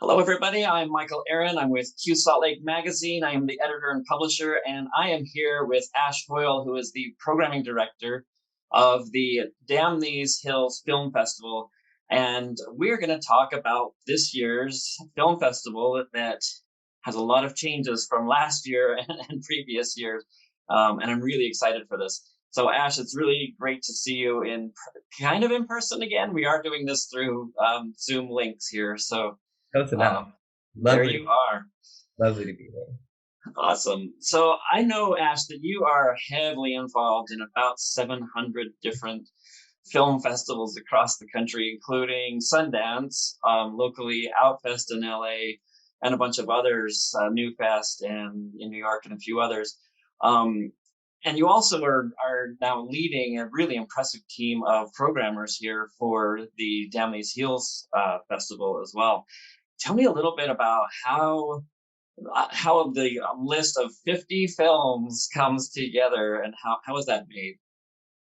Hello, everybody. I'm Michael Aaron. I'm with Q Salt Lake Magazine. I am the editor and publisher, and I am here with Ash Hoyle, who is the programming director of the Damn These Hills Film Festival. And we're going to talk about this year's film festival that has a lot of changes from last year and previous years. And I'm really excited for this. So, Ash, it's really great to see you kind of in person again. We are doing this through Zoom links here. So, Close enough. there Lovely, you are. lovely to be there. Awesome. So I know, Ash, that you are heavily involved in about 700 different film festivals across the country, including Sundance, locally Outfest in LA, and a bunch of others, New Fest and in New York and a few others. Um, and you also are now leading a really impressive team of programmers here for the Damn These Heels Festival as well. Tell me a little bit about how the list of 50 films comes together and how is that made?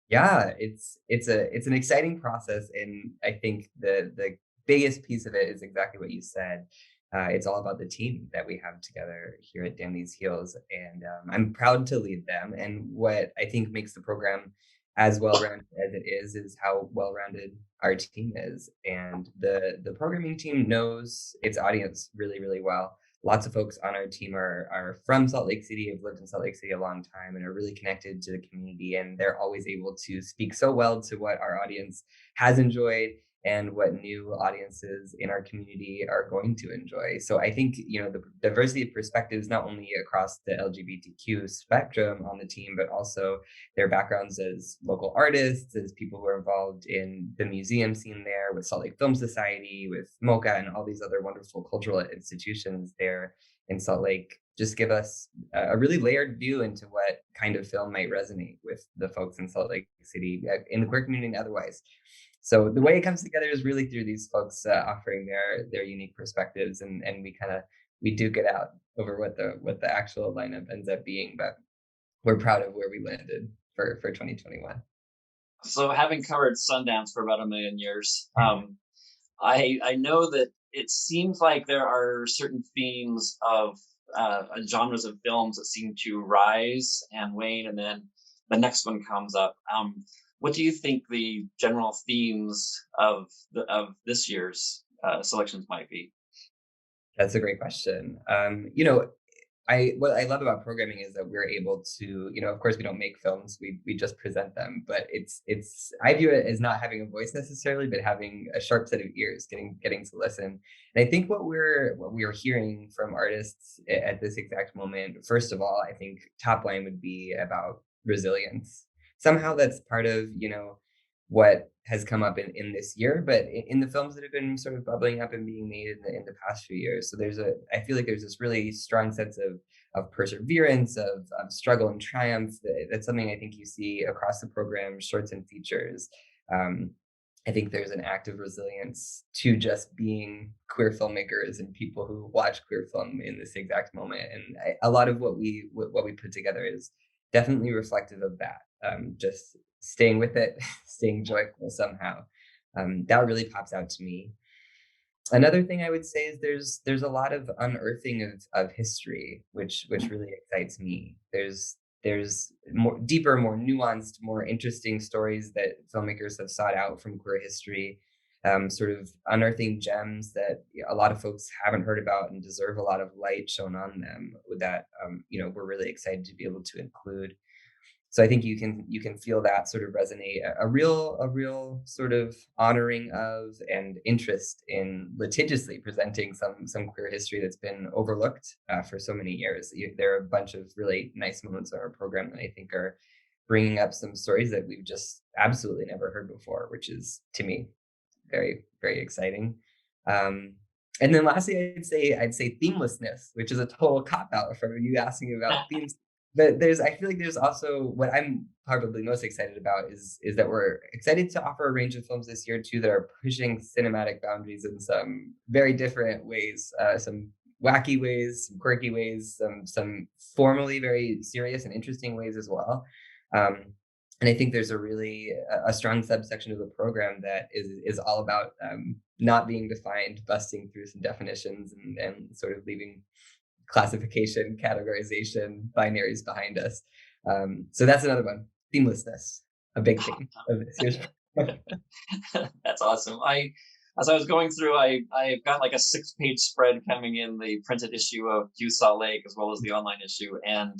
Yeah, it's an exciting process, and I think the biggest piece of it is exactly what you said. It's all about the team that we have together here at Damn These Heels, and I'm proud to lead them. And what I think makes the program as well-rounded as it is how well-rounded our team is. And the programming team knows its audience really, really well. Lots of folks on our team are from Salt Lake City, have lived in Salt Lake City a long time, and are really connected to the community. And they're always able to speak so well to what our audience has enjoyed and what new audiences in our community are going to enjoy. So I think, the diversity of perspectives, not only across the LGBTQ spectrum on the team, but also their backgrounds as local artists, as people who are involved in the museum scene there, with Salt Lake Film Society, with MoCA, and all these other wonderful cultural institutions there in Salt Lake, just give us a really layered view into what kind of film might resonate with the folks in Salt Lake City, in the queer community and otherwise. So the way it comes together is really through these folks offering their unique perspectives, and we duke it out over what the actual lineup ends up being. But we're proud of where we landed for 2021. So having covered Sundance for about a million years, I know that it seems like there are certain themes of genres of films that seem to rise and wane, and then the next one comes up. What do you think the general themes of this year's selections might be? That's a great question. I what I love about programming is that we're able to, of course, we don't make films, we just present them, but it's I view it as not having a voice necessarily, but having a sharp set of ears, getting to listen. And I think what we're hearing from artists at this exact moment, first of all, I think top line would be about resilience. Somehow that's part of, what has come up in this year, but in the films that have been sort of bubbling up and being made in the past few years. So I feel like there's this really strong sense of perseverance, of struggle and triumph. That's something I think you see across the program, shorts and features. Um, I think there's an active resilience to just being queer filmmakers and people who watch queer film in this exact moment. And a lot of what we put together is definitely reflective of that. Just staying with it, staying joyful somehow. That really pops out to me. Another thing I would say is there's a lot of unearthing of history, which really excites me. There's more deeper, more nuanced, more interesting stories that filmmakers have sought out from queer history, sort of unearthing gems that a lot of folks haven't heard about and deserve a lot of light shown on them. That we're really excited to be able to include. So I think you can feel that sort of resonate, a real sort of honoring of and interest in litigiously presenting some queer history that's been overlooked for so many years. There are a bunch of really nice moments in our program that I think are bringing up some stories that we've just absolutely never heard before, which is, to me, very, very exciting. Um, and then lastly, I'd say themelessness, which is a total cop out from you asking about themes. But I feel like there's also what I'm probably most excited about is that we're excited to offer a range of films this year too that are pushing cinematic boundaries in some very different ways, some wacky ways, some quirky ways, some formally very serious and interesting ways as well. Um, and I think there's a strong subsection of the program that is all about not being defined, busting through some definitions and sort of leaving classification, categorization, binaries behind us. So that's another one. Themelessness, a big theme of this year's. That's awesome. As I was going through, I got like a 6-page spread coming in the printed issue of Q Salt Lake as well as the online issue, and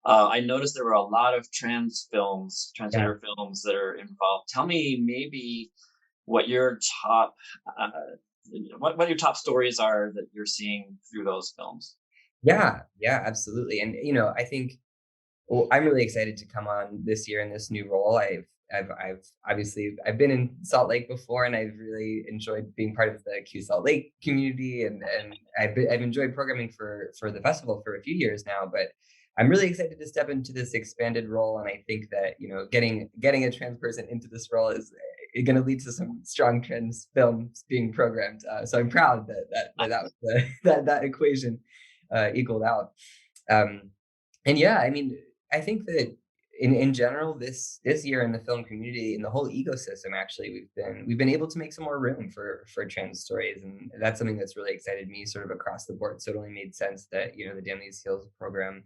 I noticed there were a lot of Yeah. transgender films that are involved. Tell me maybe what your top, uh, what your top stories are that you're seeing through those films. Yeah, yeah, absolutely. And I think well, I'm really excited to come on this year in this new role. I've obviously I've been in Salt Lake before, and I've really enjoyed being part of the Q Salt Lake community, and I've enjoyed programming for the festival for a few years now. But I'm really excited to step into this expanded role, and I think that getting a trans person into this role is going to lead to some strong trans films being programmed. So I'm proud that was that equation equaled out. Um, and yeah, I mean, I think that in general, this year in the film community, in the whole ecosystem, actually, we've been able to make some more room for trans stories, and that's something that's really excited me, sort of across the board. So it only made sense that the Damn These Heels program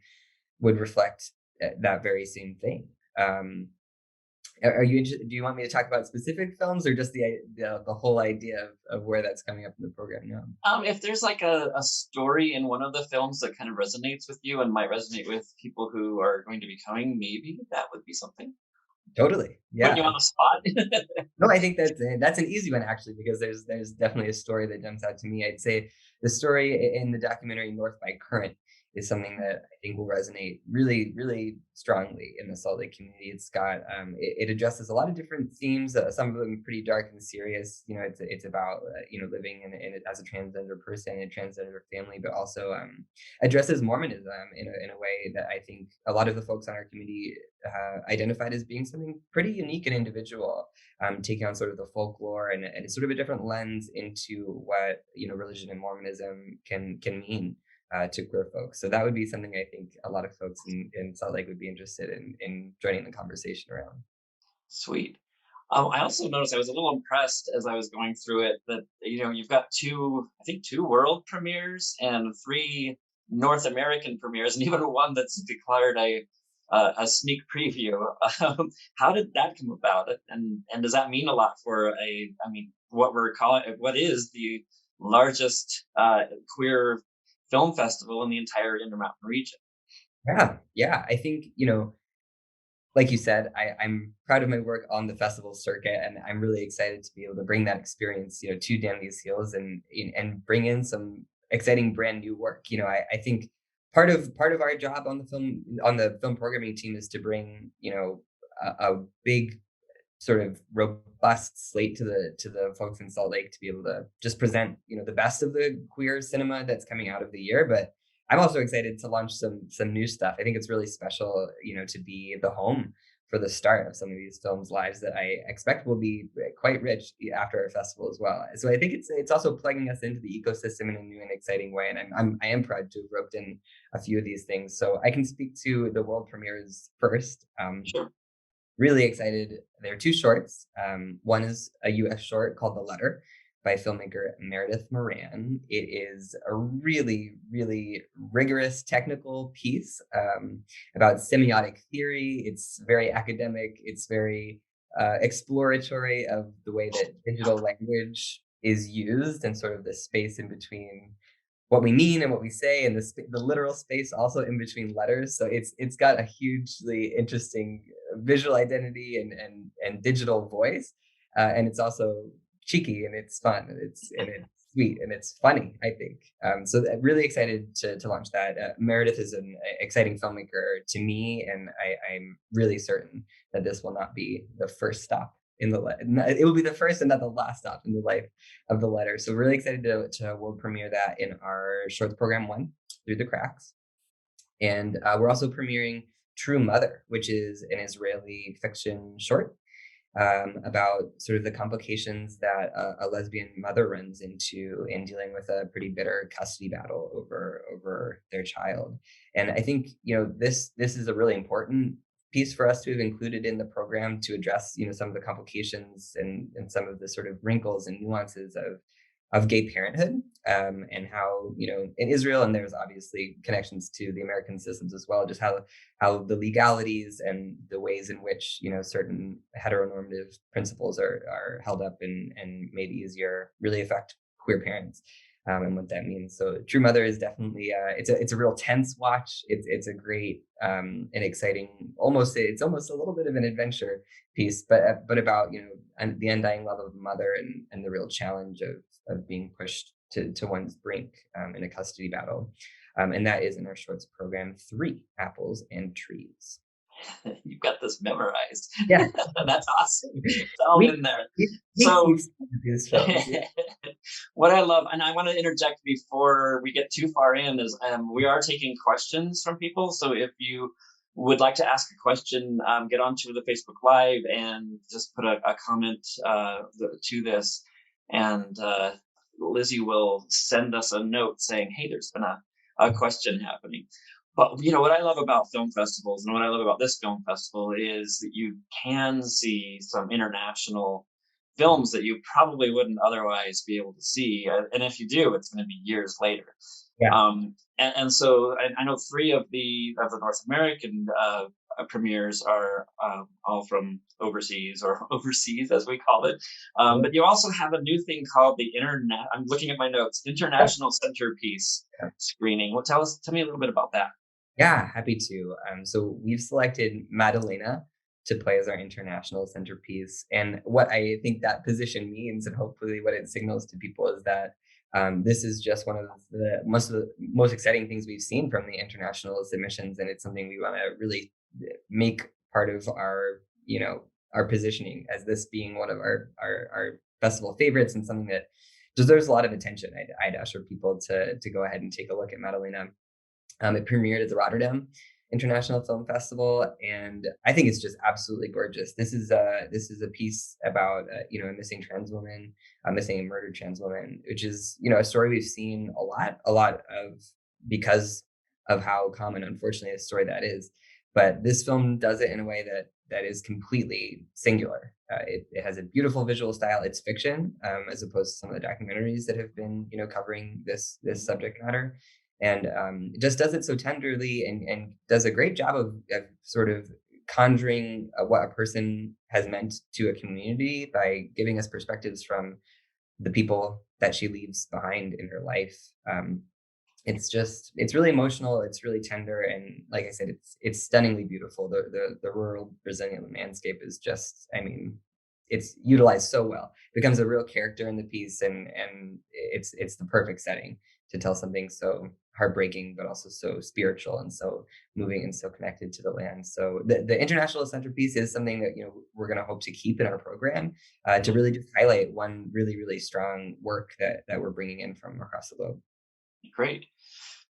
would reflect that very same thing. Are you? Do you want me to talk about specific films, or just the whole idea of where that's coming up in the program now? If there's like a story in one of the films that kind of resonates with you and might resonate with people who are going to be coming, maybe that would be something. Totally. Putting you Yeah. on the spot. No, I think that's an easy one actually, because there's definitely a story that jumps out to me. I'd say the story in the documentary North by Current is something that I think will resonate really, really strongly in the Salt Lake community. It's got it addresses a lot of different themes. Some of them pretty dark and serious. It's about living in as a transgender person in a transgender family, but also addresses Mormonism in a way that I think a lot of the folks on our community identified as being something pretty unique and individual, taking on sort of the folklore and sort of a different lens into what religion and Mormonism can mean to queer folks. So that would be something I think a lot of folks in Salt Lake would be interested in joining the conversation around. Sweet. I also noticed I was a little impressed as I was going through it that you've got I think two world premieres and three North American premieres, and even one that's declared a sneak preview. How did that come about? And does that mean a lot for I mean, what is the largest queer film festival in the entire Intermountain region? Yeah, yeah. I think like you said, I'm proud of my work on the festival circuit, and I'm really excited to be able to bring that experience, to Damn These Heels and bring in some exciting brand new work. I think part of our job on the film programming team is to bring, a big sort of robust slate to the folks in Salt Lake to be able to just present, the best of the queer cinema that's coming out of the year. But I'm also excited to launch some new stuff. I think it's really special, to be the home for the start of some of these films' lives that I expect will be quite rich after our festival as well. So I think it's also plugging us into the ecosystem in a new and exciting way. And I am proud to have roped in a few of these things. So I can speak to the world premieres first. Sure. Really excited. There are two shorts. One is a US short called The Letter by filmmaker Meredith Moran. It is a really, really rigorous technical piece about semiotic theory. It's very academic. It's very exploratory of the way that digital language is used and sort of the space in between what we mean and what we say, and the literal space also in between letters. So it's got a hugely interesting visual identity and digital voice, and it's also cheeky and it's fun and it's sweet and it's funny. I think so. Really excited to launch that. Meredith is an exciting filmmaker to me, and I'm really certain that this will not be the first stop in the it will be the first and not the last stop in the life of the letter. So really excited to world premiere that in our shorts program one, Through the Cracks. And we're also premiering True Mother, which is an Israeli fiction short about sort of the complications that a lesbian mother runs into in dealing with a pretty bitter custody battle over their child. And I think this is a really important piece for us to have included in the program to address some of the complications and some of the sort of wrinkles and nuances gay parenthood, and how, in Israel, and there's obviously connections to the American systems as well, just how the legalities and the ways in which, certain heteronormative principles are held up and made easier really affect queer parents, and what that means. So True Mother is definitely it's a real tense watch. It's a great and exciting, it's almost a little bit of an adventure piece, but about, and the undying love of a mother, and the real challenge of being pushed to one's brink, in a custody battle. And that is in our shorts program 3, Apples and Trees. You've got this memorized. Yeah, That's awesome. It's all we, in there. we So these films. Yeah. what I love, and I want to interject before we get too far in, is we are taking questions from people. So if you would like to ask a question, get onto the Facebook Live and just put a comment to this, and Lizzie will send us a note saying, "Hey, there's been a question happening." But what I love about film festivals, and what I love about this film festival, is that you can see some international films that you probably wouldn't otherwise be able to see. And if you do, it's going to be years later. Yeah. And so I know 3 of the North American premieres are all from overseas, or overseas as we call it. But you also have a new thing called the Internet. I'm looking at my notes. International Centerpiece screening. Well, tell me a little bit about that. Yeah, happy to. So we've selected Madalena to play as our international centerpiece. And what I think that position means, and hopefully what it signals to people, is that this is just one of the most exciting things we've seen from the international submissions. And it's something we want to really make part of our, our positioning as this being one of our festival favorites, and something that deserves a lot of attention. I'd ask for people to go ahead and take a look at Madalena. It premiered at the Rotterdam International Film Festival, and I think it's just absolutely gorgeous. This is a piece about a missing trans woman, a missing and murdered trans woman, which is a story we've seen a lot of, because of how common, unfortunately, a story that is. But this film does it in a way that is completely singular. It has a beautiful visual style. It's fiction, as opposed to some of the documentaries that have been covering this subject matter. And it just does it so tenderly, and does a great job of sort of conjuring what a person has meant to a community by giving us perspectives from the people that she leaves behind in her life. It's really emotional. It's really tender, and like I said, it's stunningly beautiful. The rural Brazilian landscape is just, I mean, it's utilized so well. It becomes a real character in the piece, and it's the perfect setting to tell something so heartbreaking, but also so spiritual and so moving and so connected to the land. So the international centerpiece is something that we're going to hope to keep in our program, to really just highlight one really, really strong work that we're bringing in from across the globe. Great.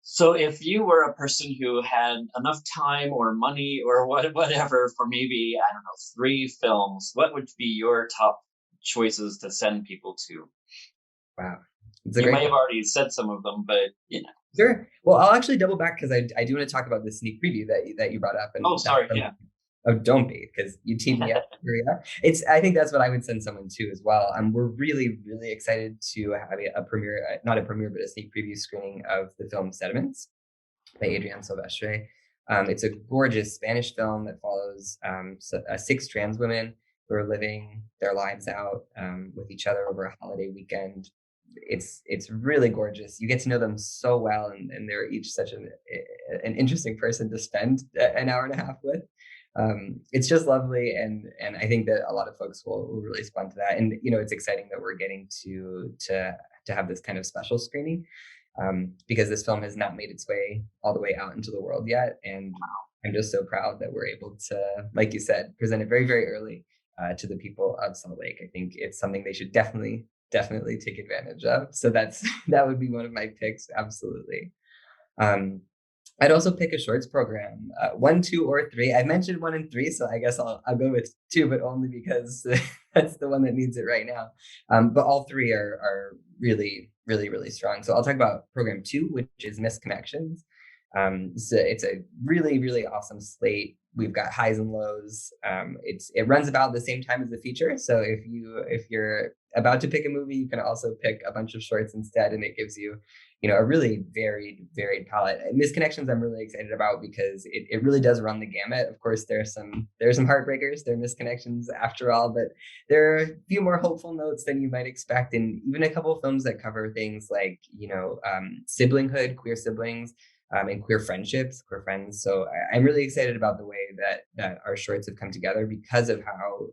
So if you were a person who had enough time or money or whatever for maybe, I don't know, 3 films, what would be your top choices to send people to? Wow. You may have already said some of them, but Sure. Well, I'll actually double back, because I do want to talk about the sneak preview that you brought up. And oh, sorry, yeah. Oh, don't be, because you teed me up. I think that's what I would send someone to as well. We're really, really excited to have a premiere, not a premiere, but a sneak preview screening of the film Sediments by Adrian Silvestre. It's a gorgeous Spanish film that follows 6 trans women who are living their lives out with each other over a holiday weekend. It's really gorgeous. You get to know them so well, and they're each such an interesting person to spend an hour and a half with. It's just lovely, and I think that a lot of folks will really respond to that. And it's exciting that we're getting to have this kind of special screening, because this film has not made its way all the way out into the world yet. And I'm just so proud that we're able to, like you said, present it very, very early to the people of Salt Lake. I think it's something they should definitely take advantage of. So that would be one of my picks. Absolutely. I'd also pick a shorts program, 1, 2, or 3. I mentioned 1 and 3, so I guess I'll go with 2, but only because that's the one that needs it right now. But all 3 are really, really, really strong. So I'll talk about program 2, which is Missed Connections. So it's a really, really awesome slate we've got highs and lows. It runs about the same time as the feature. So if you're about to pick a movie, you can also pick a bunch of shorts instead, and it gives you, a really varied palette. And Misconnections, I'm really excited about because it really does run the gamut. Of course, there's some heartbreakers, there are misconnections after all, but there are a few more hopeful notes than you might expect, and even a couple of films that cover things like siblinghood, queer siblings, and queer friendships, queer friends. So I'm really excited about the way that our shorts have come together because of how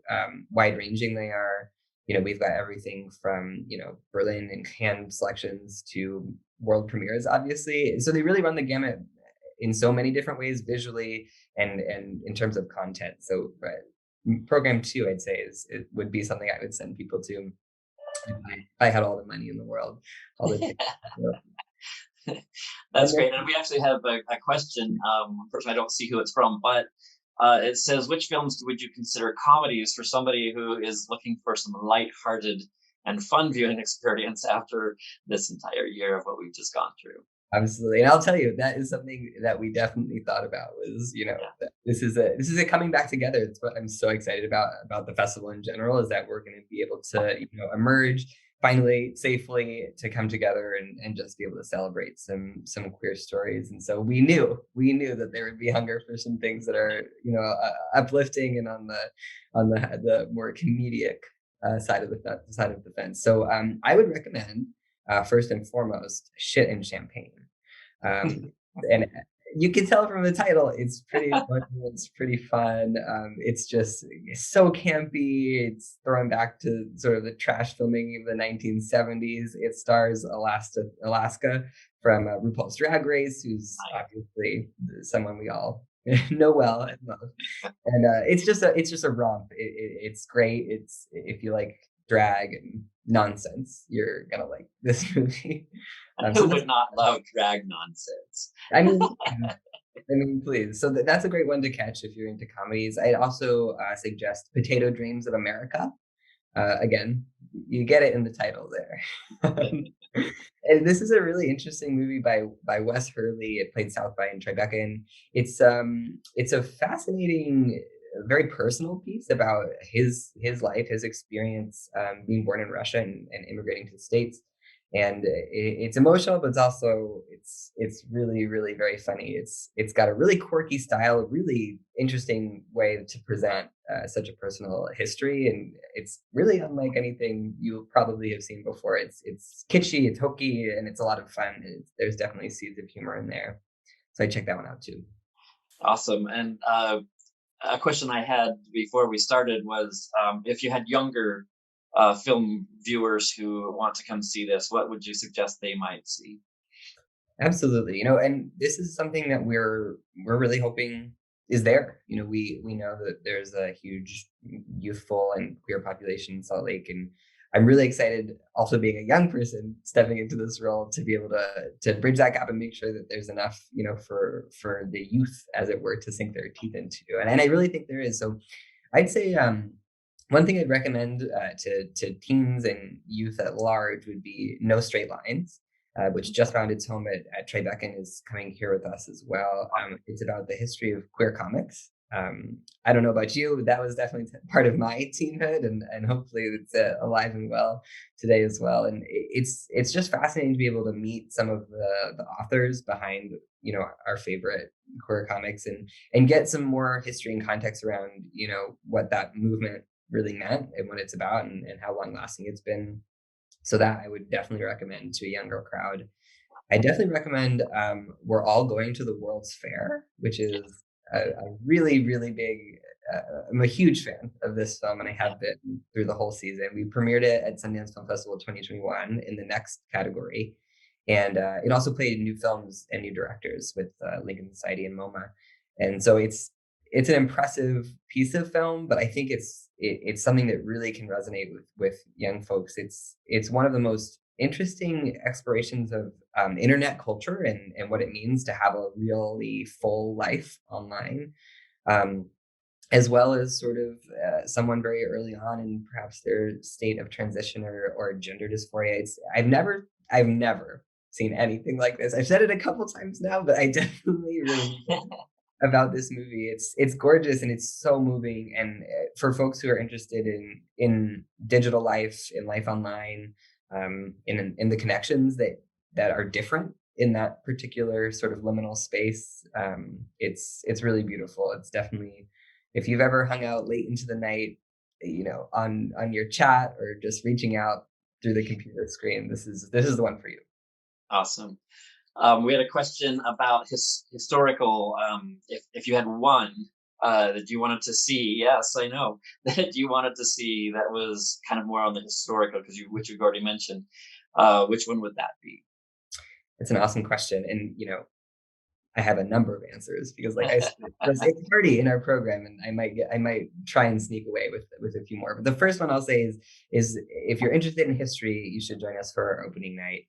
wide ranging they are. We've got everything from Berlin and Cannes selections to world premieres, obviously. So they really run the gamut in so many different ways, visually and in terms of content. So program two, I'd say, it would be something I would send people to if I had all the money in the world, all the tickets. That's great. And we actually have a question. Unfortunately, I don't see who it's from, but it says, which films would you consider comedies for somebody who is looking for some lighthearted and fun viewing experience after this entire year of what we've just gone through? Absolutely. And I'll tell you, that is something that we definitely thought about was, Yeah. this is a coming back together. It's what I'm so excited about the festival in general, is that we're going to be able to, emerge finally safely to come together and just be able to celebrate some queer stories. And so we knew that there would be hunger for some things that are, uplifting and on the more comedic side of the fence. So I would recommend, first and foremost, Shit and Champagne. And you can tell from the title, it's pretty funny, it's pretty fun. It's so campy. It's thrown back to sort of the trash filming of the 1970s. It stars Alaska from RuPaul's Drag Race, who's obviously someone we all know well and love. And it's just a romp. It's great. It's, if you like drag and nonsense, you're gonna like this movie. Who would not love drag nonsense? I mean, please. So that's a great one to catch if you're into comedies. I'd also suggest Potato Dreams of America. Again, you get it in the title there. And this is a really interesting movie by Wes Hurley. It played South by in Tribeca, and it's a fascinating, very personal piece about his life, his experience, being born in Russia and immigrating to the States. And it's emotional, but it's really very funny. It's got a really quirky style, a really interesting way to present such a personal history, and it's really unlike anything you probably have seen before. It's kitschy, it's hokey, and it's a lot of fun. There's definitely seeds of humor in there, so I check that one out too. Awesome. And a question I had before we started was, if you had younger film viewers who want to come see this, what would you suggest they might see? Absolutely. And this is something that we're really hoping is there. We know that there's a huge youthful and queer population in Salt Lake, and I'm really excited, also being a young person stepping into this role, to be able to bridge that gap and make sure that there's enough, for the youth, as it were, to sink their teeth into. And I really think there is. So I'd say, one thing I'd recommend to teens and youth at large would be No Straight Lines, which just found its home at Tribeca and is coming here with us as well. It's about the history of queer comics. I don't know about you, that was definitely part of my teenhood, and hopefully it's alive and well today as well. And it's just fascinating to be able to meet some of the authors behind our favorite queer comics, and get some more history and context around what that movement really meant and what it's about, and how long lasting it's been. So that I would definitely recommend to a younger crowd. I definitely recommend We're All Going to the World's Fair, which is a really big. I'm a huge fan of this film, and I have been through the whole season. We premiered it at Sundance Film Festival 2021 in the next category, and it also played new films and new directors with Lincoln Society and MoMA. And so it's an impressive piece of film, but I think it's something that really can resonate with young folks. It's one of the most interesting explorations of internet culture, and what it means to have a really full life online, as well as sort of someone very early on in perhaps their state of transition or gender dysphoria. I've never seen anything like this. I've said it a couple times now, but I definitely really about this movie. It's gorgeous and it's so moving. And for folks who are interested in digital life, in life online, in the connections that are different in that particular sort of liminal space, it's really beautiful. It's definitely, if you've ever hung out late into the night, on your chat or just reaching out through the computer screen, this is the one for you. Awesome. We had a question about historical. If you had one that you wanted to see, yes, I know that you wanted to see that was kind of more on the historical, because which you've already mentioned. Which one would that be? It's an awesome question, and I have a number of answers because, like I said, it's a party in our program, and I might try and sneak away with a few more. But the first one I'll say is if you're interested in history, you should join us for our opening night.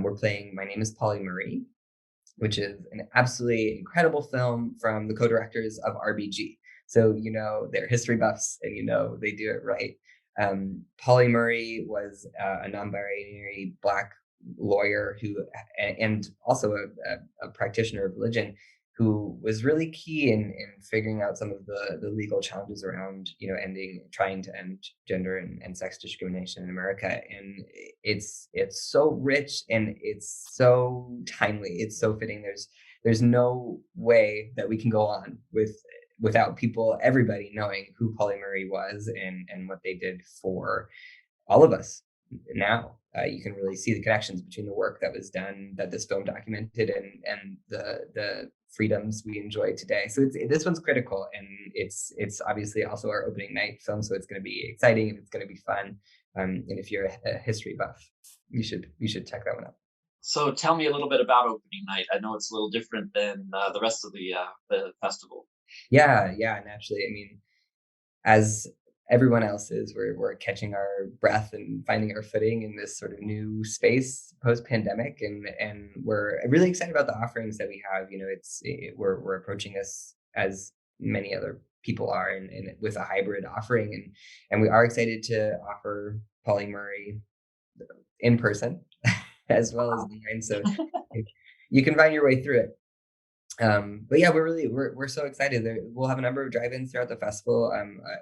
We're playing My Name is Polly Murray, which is an absolutely incredible film from the co-directors of RBG. So they're history buffs, and they do it right. Polly Murray was a non-binary Black lawyer and also a practitioner of religion, who was really key in figuring out some of the legal challenges around trying to end gender and sex discrimination in America. And it's so rich and it's so timely. It's so fitting. There's no way that we can go on without everybody knowing who Polly Murray was and what they did for all of us. Now you can really see the connections between the work that was done, that this film documented, and the freedoms we enjoy today. So this one's critical, and it's obviously also our opening night film, so it's going to be exciting and it's going to be fun. And if you're a history buff, you should check that one out. So tell me a little bit about opening night. I know it's a little different than the rest of the festival. Yeah, naturally. I mean, as everyone else is, we're catching our breath and finding our footing in this sort of new space post pandemic, and we're really excited about the offerings that we have. We're approaching this as many other people are, and with a hybrid offering, and we are excited to offer Polly Murray in person as well as online, so you can find your way through it. But yeah, we're so excited. We'll have a number of drive-ins throughout the festival.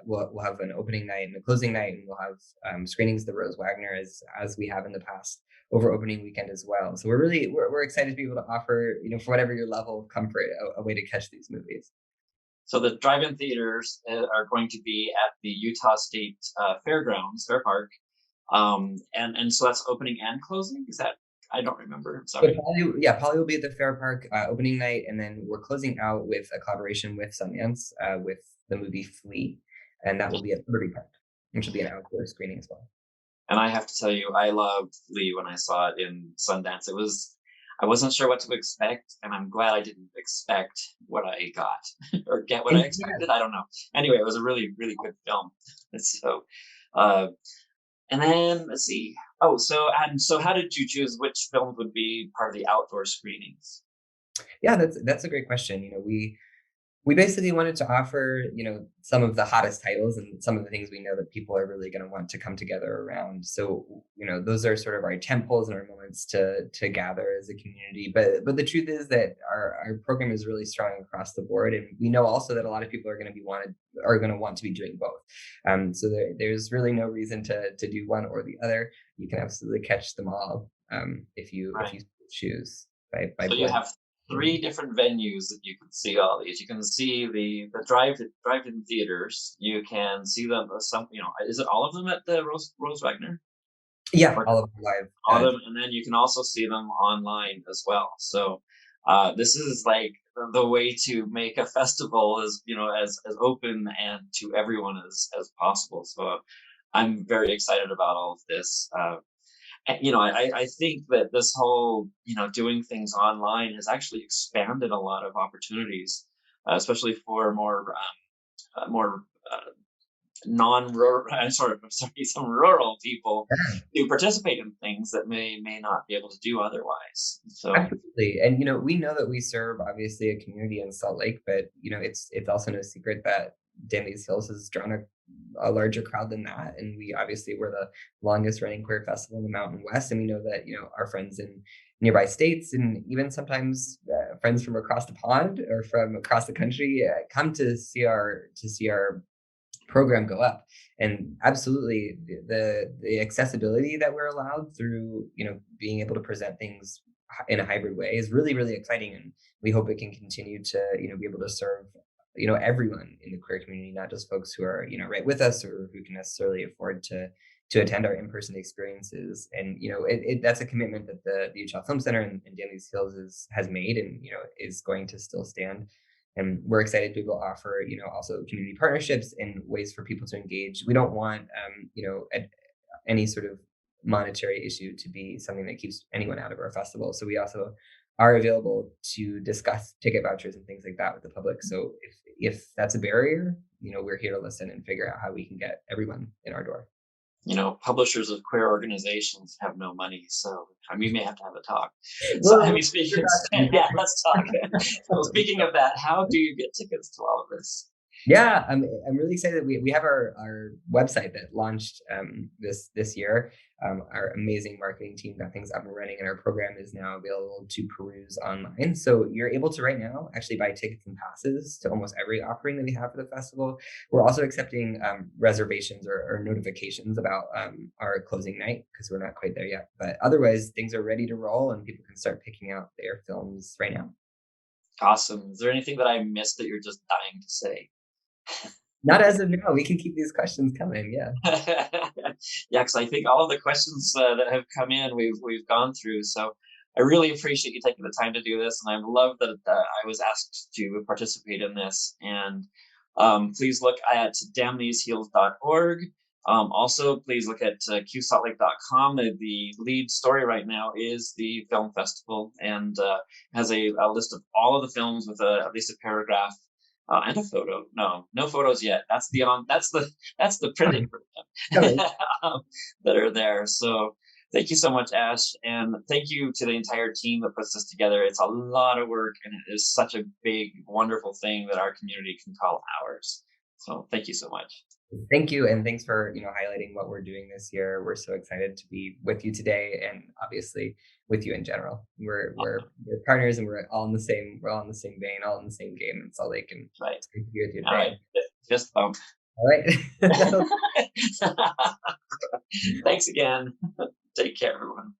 We'll have an opening night and a closing night, and we'll have screenings of the Rose Wagner as we have in the past over opening weekend as well. So we're excited to be able to offer, for whatever your level of comfort, a way to catch these movies. So the drive-in theaters are going to be at the Utah State Fair Park, and so that's opening and closing. Is that? I don't remember. I'm sorry. Polly will be at the Fair Park opening night, and then we're closing out with a collaboration with Sundance with the movie Flea, and that will be at Liberty Park, which will be an outdoor screening as well. And I have to tell you, I loved Flea when I saw it in Sundance. I wasn't sure what to expect, and I'm glad I didn't expect what I got or get what I expected. I don't know. Anyway, it was a really, really good film. So, and then let's see. Oh, so how did you choose which films would be part of the outdoor screenings? Yeah, that's a great question. We basically wanted to offer, some of the hottest titles and some of the things we know that people are really going to want to come together around. So, those are sort of our tentpoles and our moments to gather as a community. But the truth is that our program is really strong across the board, and we know also that a lot of people are going to want to be doing both. So there's really no reason to do one or the other. You can absolutely catch them all if you choose by. So you have 3 different venues that you can see all these. You can see the drive-in theaters. You can see them. Is it all of them at the Rose Wagner? Yeah, all of them live. All of them, and then you can also see them online as well. So this is like the way to make a festival as open and to everyone as possible. So I'm very excited about all of this. I think that this whole, doing things online has actually expanded a lot of opportunities, especially for more non-rural, some rural people to participate in things that may not be able to do otherwise. So absolutely, and we know that we serve obviously a community in Salt Lake, but it's also no secret that Danby's Hills has drawn a larger crowd than that, and we obviously were the longest running queer festival in the Mountain West, and we know that our friends in nearby states and even sometimes friends from across the pond or from across the country come to see our program go up. And absolutely, the accessibility that we're allowed through, being able to present things in a hybrid way is really, really exciting. And we hope it can continue to, be able to serve, everyone in the queer community, not just folks who are, right with us or who can necessarily afford to attend our in-person experiences. And that's a commitment that the UHL Film Center and Danley's Hills has made, and is going to still stand. And we're excited to be able to offer, also community partnerships and ways for people to engage. We don't want, any sort of monetary issue to be something that keeps anyone out of our festival. So we also are available to discuss ticket vouchers and things like that with the public. So if that's a barrier, we're here to listen and figure out how we can get everyone in our door. Publishers of queer organizations have no money, so we may have to have a talk. So, Well, yeah, let's talk. Well, speaking of that, how do you get tickets to all of this? Yeah, I'm really excited that we have our website that launched this year. Our amazing marketing team got things up and running, and our program is now available to peruse online. So you're able to right now actually buy tickets and passes to almost every offering that we have for the festival. We're also accepting reservations or notifications about our closing night, because we're not quite there yet. But otherwise, things are ready to roll, and people can start picking out their films right now. Awesome. Is there anything that I missed that you're just dying to say? Not as of now. We can keep these questions coming. Yeah. Yeah, because I think all of the questions that have come in, we've gone through. So I really appreciate you taking the time to do this, and I love that I was asked to participate in this. And please look at damntheseheels.org. Also, please look at qsaltlake.com. The lead story right now is the film festival, and has a list of all of the films with at least a paragraph and a photo. No photos yet. That's the printing version that are there. So thank you so much, Ash, and thank you to the entire team that puts this together. It's a lot of work, and it is such a big, wonderful thing that our community can call ours. So thank you so much. Thank you, and thanks for highlighting what we're doing this year. We're so excited to be with you today, and obviously with you in general. We're partners, and we're all in the same vein, all in the same game in Salt Lake. And Right. it's great to be with you today. All right. Fist bump. All right. Thanks again. Take care, everyone.